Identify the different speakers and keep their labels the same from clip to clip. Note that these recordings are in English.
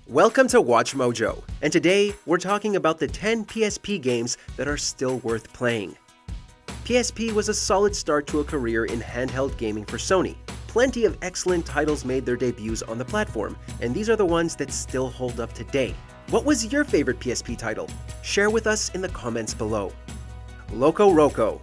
Speaker 1: Welcome to Watch Mojo, and today we're talking about the 10 PSP games that are still worth playing. PSP was a solid start to a career in handheld gaming for Sony. Plenty of excellent titles made their debuts on the platform, and these are the ones that still hold up today. What was your favorite PSP title? Share with us in the comments below. LocoRoco.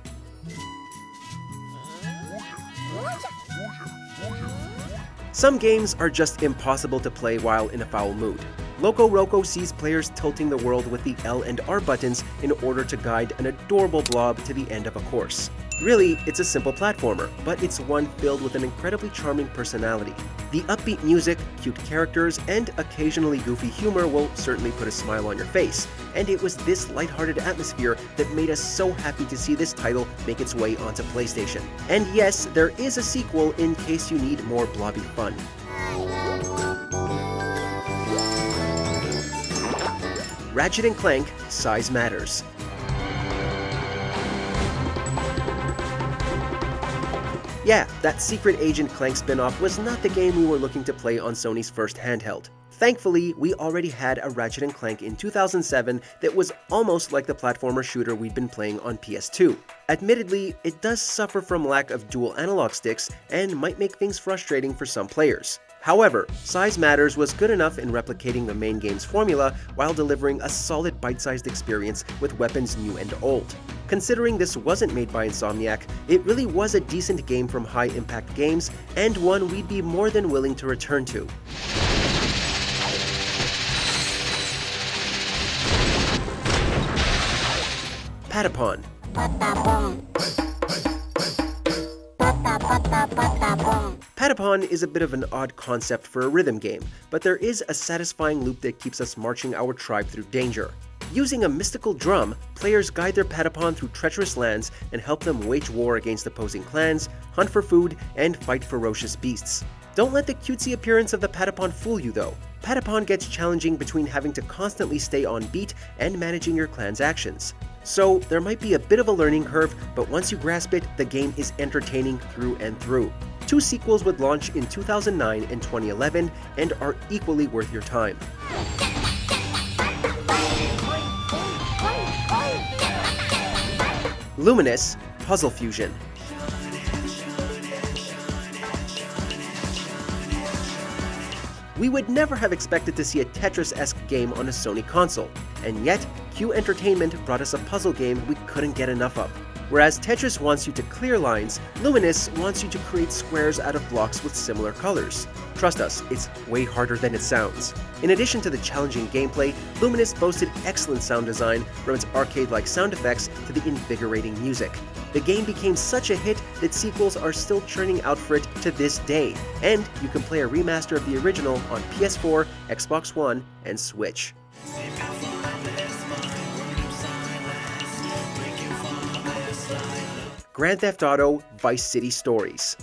Speaker 1: Some games are just impossible to play while in a foul mood. LocoRoco sees players tilting the world with the L and R buttons in order to guide an adorable blob to the end of a course. Really, it's a simple platformer, but it's one filled with an incredibly charming personality. The upbeat music, cute characters, and occasionally goofy humor will certainly put a smile on your face, and it was this lighthearted atmosphere that made us so happy to see this title make its way onto PlayStation. And yes, there is a sequel in case you need more blobby fun. Ratchet Clank: Size Matters. Yeah, that Secret Agent Clank spin-off was not the game we were looking to play on Sony's first handheld. Thankfully, we already had a Ratchet Clank in 2007 that was almost like the platformer shooter we'd been playing on PS2. Admittedly, it does suffer from lack of dual analog sticks and might make things frustrating for some players. However, Size Matters was good enough in replicating the main game's formula while delivering a solid bite-sized experience with weapons new and old. Considering this wasn't made by Insomniac, it really was a decent game from High Impact Games, and one we'd be more than willing to return to. Patapon. Patapon is a bit of an odd concept for a rhythm game, but there is a satisfying loop that keeps us marching our tribe through danger. Using a mystical drum, players guide their Patapon through treacherous lands and help them wage war against opposing clans, hunt for food, and fight ferocious beasts. Don't let the cutesy appearance of the Patapon fool you though. Patapon gets challenging between having to constantly stay on beat and managing your clan's actions. So there might be a bit of a learning curve, but once you grasp it, the game is entertaining through and through. 2 sequels would launch in 2009 and 2011 and are equally worth your time. Luminous Puzzle Fusion. We would never have expected to see a Tetris-esque game on a Sony console, and yet Q Entertainment brought us a puzzle game we couldn't get enough of. Whereas Tetris wants you to clear lines, Luminous wants you to create squares out of blocks with similar colors. Trust us, it's way harder than it sounds. In addition to the challenging gameplay, Luminous boasted excellent sound design, from its arcade-like sound effects to the invigorating music. The game became such a hit that sequels are still churning out for it to this day, and you can play a remaster of the original on PS4, Xbox One, and Switch. Grand Theft Auto: Vice City Stories.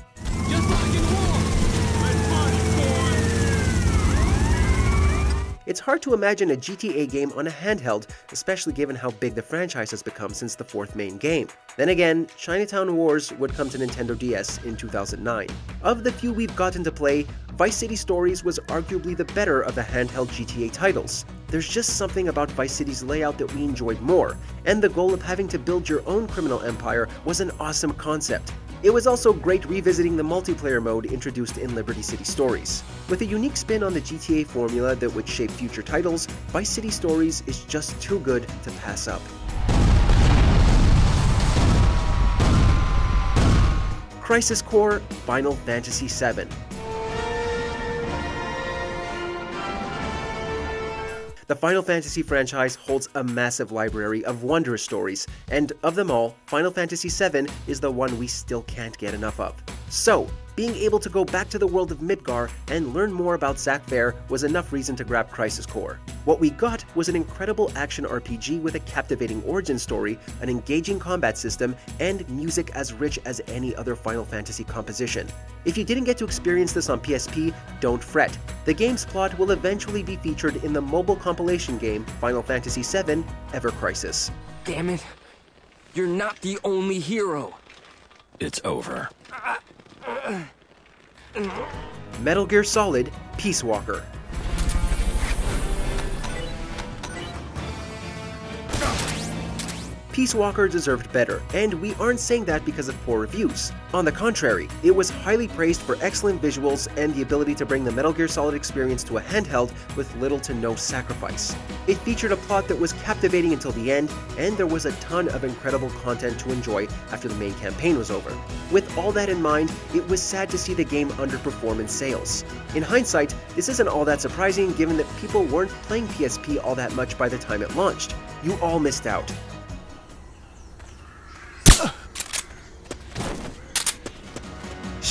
Speaker 1: It's hard to imagine a GTA game on a handheld, especially given how big the franchise has become since the 4th main game. Then again, Chinatown Wars would come to Nintendo DS in 2009. Of the few we've gotten to play, Vice City Stories was arguably the better of the handheld GTA titles. There's just something about Vice City's layout that we enjoyed more, and the goal of having to build your own criminal empire was an awesome concept. It was also great revisiting the multiplayer mode introduced in Liberty City Stories. With a unique spin on the GTA formula that would shape future titles, Vice City Stories is just too good to pass up. Crisis Core: Final Fantasy VII. The Final Fantasy franchise holds a massive library of wondrous stories, and of them all, Final Fantasy VII is the one we still can't get enough of. So, being able to go back to the world of Midgar and learn more about Zack Fair was enough reason to grab Crisis Core. What we got was an incredible action RPG with a captivating origin story, an engaging combat system, and music as rich as any other Final Fantasy composition. If you didn't get to experience this on PSP, don't fret. The game's plot will eventually be featured in the mobile compilation game Final Fantasy VII: Ever Crisis.
Speaker 2: Damn it. You're not the only hero.
Speaker 3: It's over.
Speaker 1: Metal Gear Solid: Peacewalker. Peacewalker deserved better, and we aren't saying that because of poor reviews. On the contrary, it was highly praised for excellent visuals and the ability to bring the Metal Gear Solid experience to a handheld with little to no sacrifice. It featured a plot that was captivating until the end, and there was a ton of incredible content to enjoy after the main campaign was over. With all that in mind, it was sad to see the game underperform in sales. In hindsight, this isn't all that surprising given that people weren't playing PSP all that much by the time it launched. You all missed out.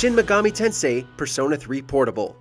Speaker 1: Shin Megami Tensei Persona 3 Portable.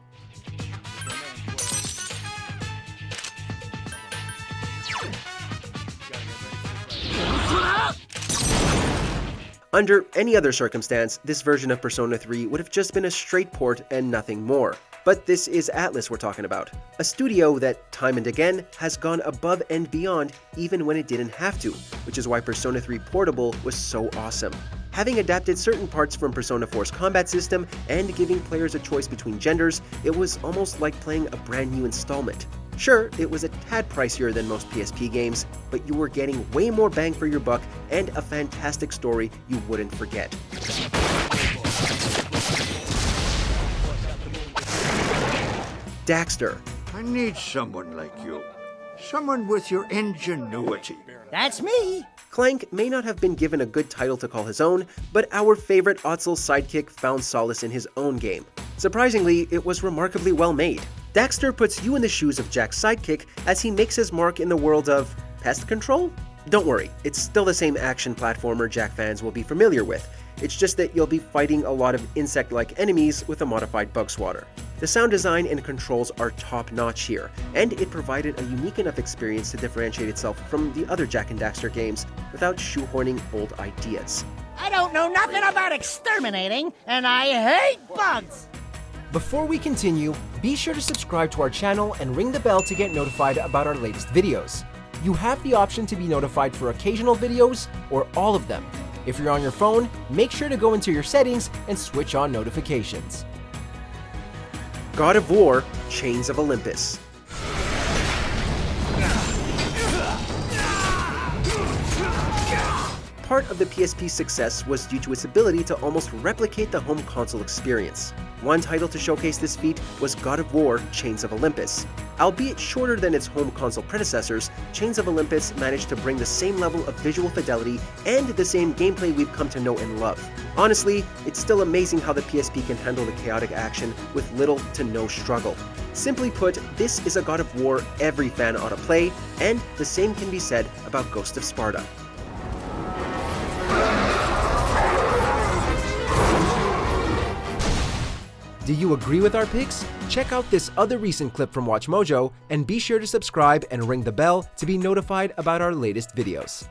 Speaker 1: Under any other circumstance, this version of Persona 3 would have just been a straight port and nothing more. But this is Atlus we're talking about, a studio that, time and again, has gone above and beyond even when it didn't have to, which is why Persona 3 Portable was so awesome. Having adapted certain parts from Persona 4's combat system and giving players a choice between genders, it was almost like playing a brand new installment. Sure, it was a tad pricier than most PSP games, but you were getting way more bang for your buck and a fantastic story you wouldn't forget. Daxter.
Speaker 4: I need someone like you. Someone with your ingenuity.
Speaker 5: That's me!
Speaker 1: Clank may not have been given a good title to call his own, but our favorite Otzel's sidekick found solace in his own game. Surprisingly, it was remarkably well made. Daxter puts you in the shoes of Jack's sidekick as he makes his mark in the world of pest control? Don't worry, it's still the same action platformer Jack fans will be familiar with. It's just that you'll be fighting a lot of insect-like enemies with a modified bug swatter. The sound design and controls are top-notch here, and it provided a unique enough experience to differentiate itself from the other Jak and Daxter games without shoehorning old ideas.
Speaker 5: I don't know nothing about exterminating, and I hate bugs!
Speaker 6: Before we continue, be sure to subscribe to our channel and ring the bell to get notified about our latest videos. You have the option to be notified for occasional videos or all of them. If you're on your phone, make sure to go into your settings and switch on notifications.
Speaker 1: God of War Chains of Olympus. Part of the PSP's success was due to its ability to almost replicate the home console experience. One title to showcase this feat was God of War Chains of Olympus. Albeit shorter than its home console predecessors, Chains of Olympus managed to bring the same level of visual fidelity and the same gameplay we've come to know and love. Honestly, it's still amazing how the PSP can handle the chaotic action with little to no struggle. Simply put, this is a God of War every fan ought to play, and the same can be said about Ghost of Sparta.
Speaker 6: Do you agree with our picks? Check out this other recent clip from WatchMojo and be sure to subscribe and ring the bell to be notified about our latest videos.